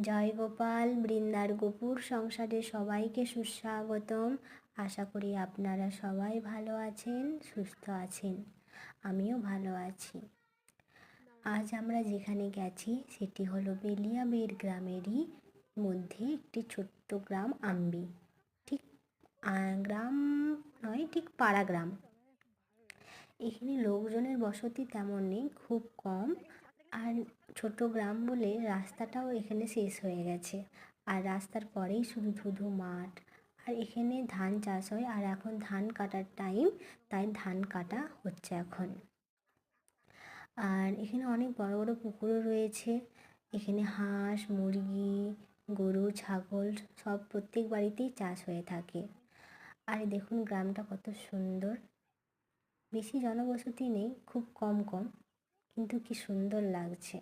জয় গোপাল, বৃন্দার গোপুর সংসারে সবাইকে সুস্বাগতম। আশা করি আপনারা সবাই ভালো আছেন, সুস্থ আছেন। আমিও ভালো আছি। আজ আমরা যেখানে গেছি সেটি হলো বেলিয়াবেড় গ্রামেরই মধ্যে একটি ছোট্ট গ্রাম আম্বি। ঠিক গ্রাম নয়, ঠিক পাড়া গ্রাম। এখানে লোকজনের বসতি তেমন নেই, খুব কম। আর ছোট গ্রাম বলে রাস্তাটাও এখানে শেষ হয়ে গেছে। আর রাস্তার পরেই শুধু ধুধু মাঠ। আর এখানে ধান চাষ হয়, আর এখন ধান কাটার টাইম, তাই ধান কাটা হচ্ছে এখন। আর এখানে অনেক বড় বড় পুকুরও রয়েছে। এখানে হাঁস, মুরগি, গরু, ছাগল সব প্রত্যেক বাড়িতেই চাষ হয়ে থাকে। আর দেখুন গ্রামটা কত সুন্দর। বেশি জনবসতি নেই, খুব কম কম, কিন্তু কি সুন্দর লাগছে।